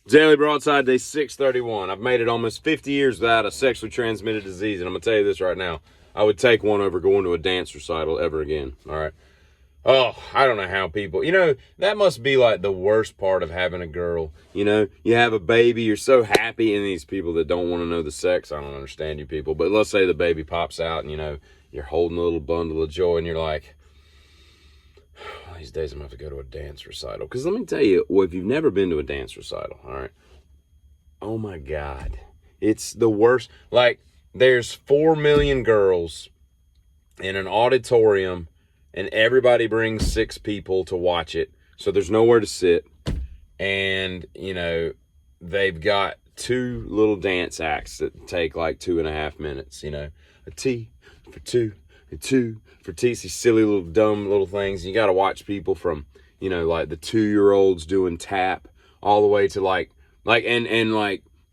Daily Broadside, day 631. I've made it almost 50 years without a sexually transmitted disease, and I'm going to tell you this right now. I would take one over going to a dance recital ever again, all right? Oh, I don't know how people, that must be like the worst part of having a girl. You have a baby, you're so happy, and these people that don't want to know the sex, I don't understand you people. But let's say the baby pops out and, you're holding a little bundle of joy, and you're like, these days I'm going to have to go to a dance recital. Because let me tell you, if you've never been to a dance recital, all right, oh my God, it's the worst. Like, there's 4 million girls in an auditorium, and everybody brings 6 people to watch it. So there's nowhere to sit. And, they've got 2 little dance acts that take like 2.5 minutes, a T for 2 and 2 for T. These silly little dumb little things. You got to watch people from, like the 2-year-olds doing tap all the way to like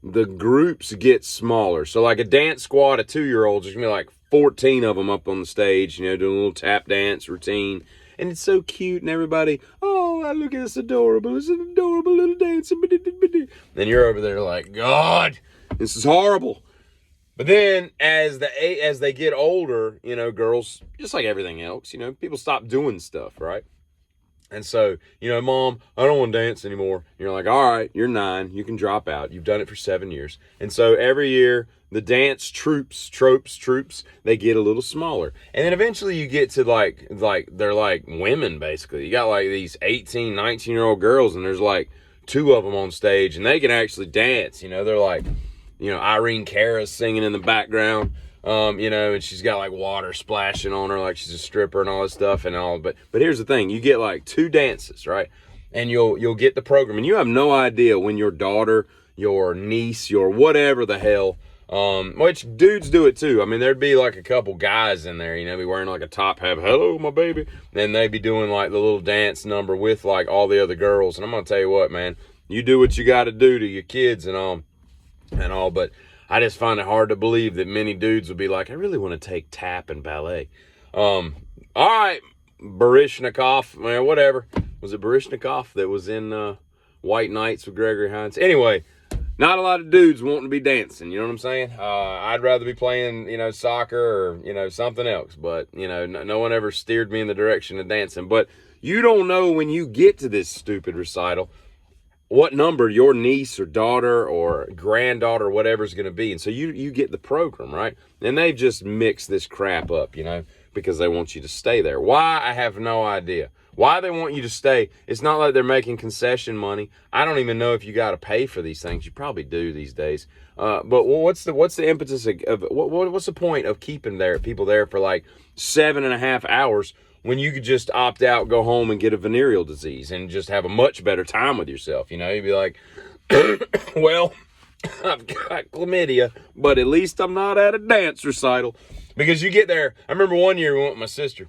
the groups get smaller. So like a dance squad of 2-year-olds, there's going to be like 14 of them up on the stage, doing a little tap dance routine. And it's so cute, and everybody, oh, look at this adorable. It's an adorable little dance. Then you're over there like, God, this is horrible. But then as they get older, girls, just like everything else, people stop doing stuff, right? And so, Mom, I don't want to dance anymore. And you're like, all right, you're 9. You can drop out. You've done it for 7 years. And so every year, the dance troops, they get a little smaller. And then eventually you get to like they're like women, basically. You got like these 18, 19-year-old girls, and there's like 2 of them on stage, and they can actually dance. They're like, Irene Cara's singing in the background. And she's got like water splashing on her like she's a stripper and all this stuff and all. But here's the thing, you get like 2 dances, right? And you'll get the program, and you have no idea when your daughter, your niece, your whatever the hell, which dudes do it too. I mean, there'd be like a couple guys in there, be wearing like a top hat, hello, my baby. Then they'd be doing like the little dance number with like all the other girls. And I'm going to tell you what, man, you do what you got to do to your kids and all, but I just find it hard to believe that many dudes would be like, I really want to take tap and ballet. All right, Barishnikov, man, whatever. Was it Barishnikov that was in White Knights with Gregory Hines? Anyway, not a lot of dudes wanting to be dancing, you know what I'm saying? I'd rather be playing, soccer or, something else. But, no one ever steered me in the direction of dancing. But you don't know when you get to this stupid recital what number your niece or daughter or granddaughter or whatever is going to be. And so you get the program, right? And they've just mixed this crap up, because they want you to stay there. Why? I have no idea. Why they want you to stay, it's not like they're making concession money. I don't even know if you got to pay for these things. You probably do these days. But what's the impetus of what's the point of keeping people there for like 7.5 hours when you could just opt out, go home, and get a venereal disease and just have a much better time with yourself? You'd be like, well, I've got chlamydia, but at least I'm not at a dance recital. Because you get there. I remember one year we went with my sister.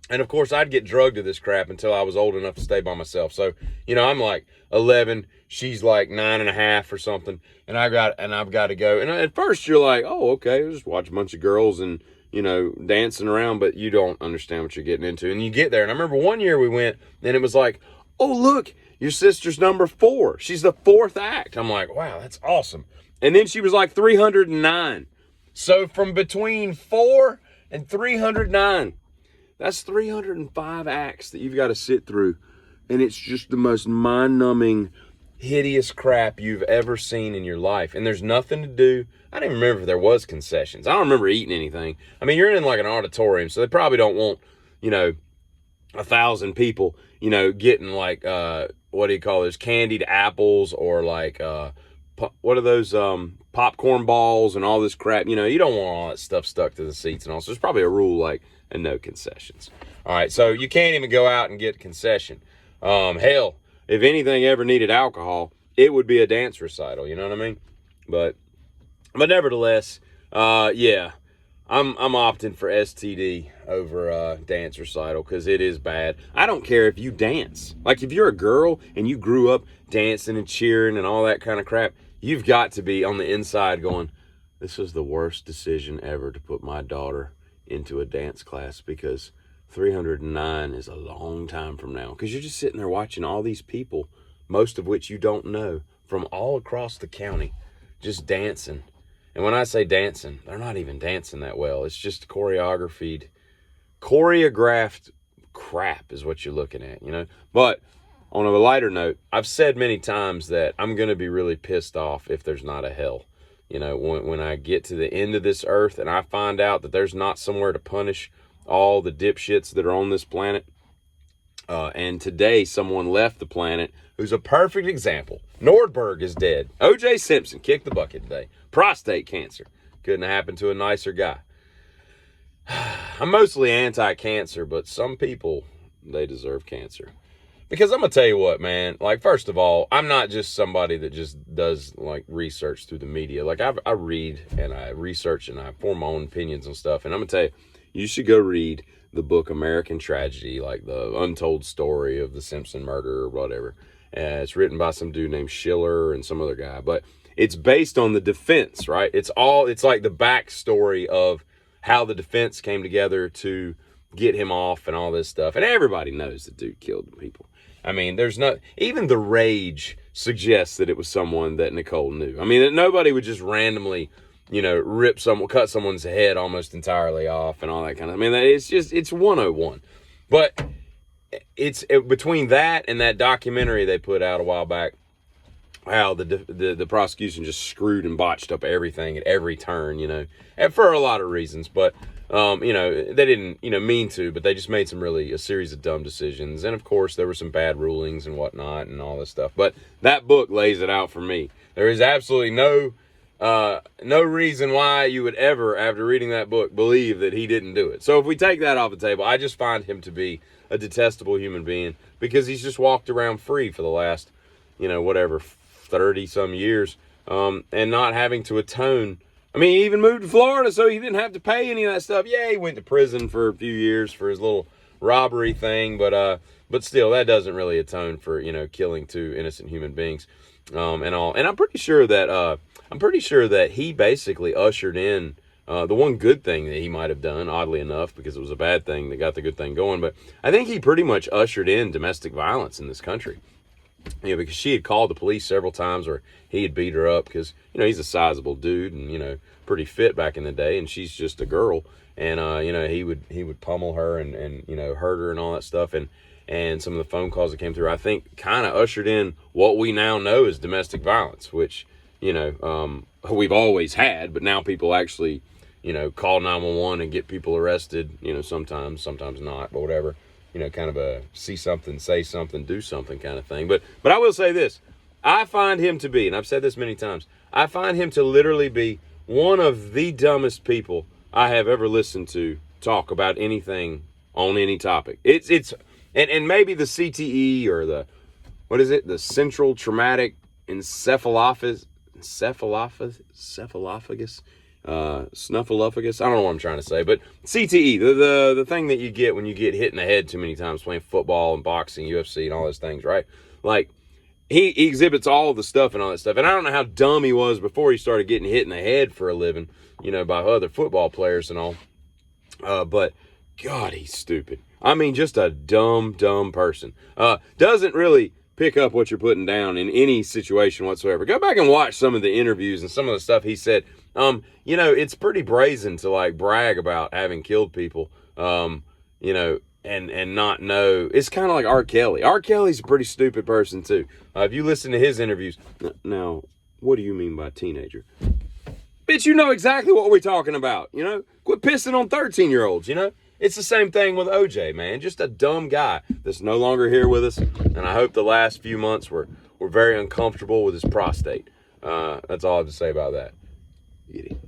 And of course, I'd get drugged to this crap until I was old enough to stay by myself. So, I'm like 11, she's like 9.5 or something, and I've got to go. And at first, you're like, oh, okay, just watch a bunch of girls and dancing around, but you don't understand what you're getting into. And you get there, and I remember one year we went, and it was like, oh, look, your sister's number 4. She's the 4th act. I'm like, wow, that's awesome. And then she was like 309. So from between 4 and 309. That's 305 acts that you've got to sit through. And it's just the most mind-numbing, hideous crap you've ever seen in your life. And there's nothing to do. I don't even remember if there was concessions. I don't remember eating anything. I mean, you're in like an auditorium, so they probably don't want, 1,000 people, getting like, what do you call those, candied apples or like, what are those, popcorn balls and all this crap. You don't want all that stuff stuck to the seats and all. So there's probably a rule like, and no concessions. All right, so you can't even go out and get a concession. Hell, if anything ever needed alcohol, it would be a dance recital. You know what I mean? But nevertheless, yeah, I'm opting for STD over dance recital because it is bad. I don't care if you dance. Like if you're a girl and you grew up dancing and cheering and all that kind of crap, you've got to be on the inside going, this was the worst decision ever to put my daughter into a dance class, because 309 is a long time from now, because you're just sitting there watching all these people, most of which you don't know, from all across the county just dancing. And when I say dancing, they're not even dancing that well. It's just choreographed crap is what you're looking at, you know. But on a lighter note, I've said many times that I'm going to be really pissed off if there's not a hell. You know, when I get to the end of this earth and I find out that there's not somewhere to punish all the dipshits that are on this planet. And today someone left the planet who's a perfect example. Nordberg is dead. O.J. Simpson kicked the bucket today. Prostate cancer. Couldn't have happened to a nicer guy. I'm mostly anti-cancer, but some people, they deserve cancer. Because I'm going to tell you what, man, like, first of all, I'm not just somebody that just does, like, research through the media. Like, I read and I research and I form my own opinions on stuff. And I'm going to tell you, you should go read the book American Tragedy, like the untold story of the Simpson murder or whatever. It's written by some dude named Schiller and some other guy. But it's based on the defense, right? It's like the backstory of how the defense came together to get him off and all this stuff. And everybody knows the dude killed people. I mean, there's not, even The Rage suggests that it was someone that Nicole knew. I mean, that nobody would just randomly, you know, cut someone's head almost entirely off and all that kind of, I mean, it's 101. But between that and that documentary they put out a while back, how the prosecution just screwed and botched up everything at every turn, you know, and for a lot of reasons. But, you know, they didn't, you know, mean to, but they just made a series of dumb decisions. And of course, there were some bad rulings and whatnot and all this stuff. But that book lays it out for me. There is absolutely no reason why you would ever, after reading that book, believe that he didn't do it. So if we take that off the table, I just find him to be a detestable human being because he's just walked around free for the last, you know, whatever, 30 some years, and not having to atone. I mean, he even moved to Florida so he didn't have to pay any of that stuff. Yeah, he went to prison for a few years for his little robbery thing, but still, that doesn't really atone for, you know, killing two innocent human beings, and all. And I'm pretty sure that he basically ushered in the one good thing that he might have done, oddly enough, because it was a bad thing that got the good thing going. But I think he pretty much ushered in domestic violence in this country. You know, because she had called the police several times, or he had beat her up because, you know, he's a sizable dude and, you know, pretty fit back in the day, and she's just a girl. And, you know, he would pummel her and, you know, hurt her and all that stuff. And some of the phone calls that came through, I think, kind of ushered in what we now know as domestic violence, which, you know, we've always had, but now people actually, you know, call 911 and get people arrested, you know, sometimes not, but whatever. You know, kind of a see something, say something, do something kind of thing. But I will say this. I find him to be, and I've said this many times, I find him to literally be one of the dumbest people I have ever listened to talk about anything on any topic. And maybe the CTE or the, what is it? The Central Traumatic Snuffleupagus, I don't know what I'm trying to say, but CTE, the thing that you get when you get hit in the head too many times playing football and boxing, UFC and all those things, right? Like, he exhibits all the stuff and all that stuff. And I don't know how dumb he was before he started getting hit in the head for a living, you know, by other football players and all. But God, he's stupid. I mean, just a dumb person. Doesn't really pick up what you're putting down in any situation whatsoever. Go back and watch some of the interviews and some of the stuff he said. You know, it's pretty brazen to like brag about having killed people, you know, and not know. It's kind of like R. Kelly. R. Kelly's a pretty stupid person too. If you listen to his interviews, now, what do you mean by teenager? Bitch, you know exactly what we're talking about, you know? Quit pissing on 13-year-olds, you know? It's the same thing with OJ, man. Just a dumb guy that's no longer here with us. And I hope the last few months were very uncomfortable with his prostate. That's all I have to say about that. Giddy.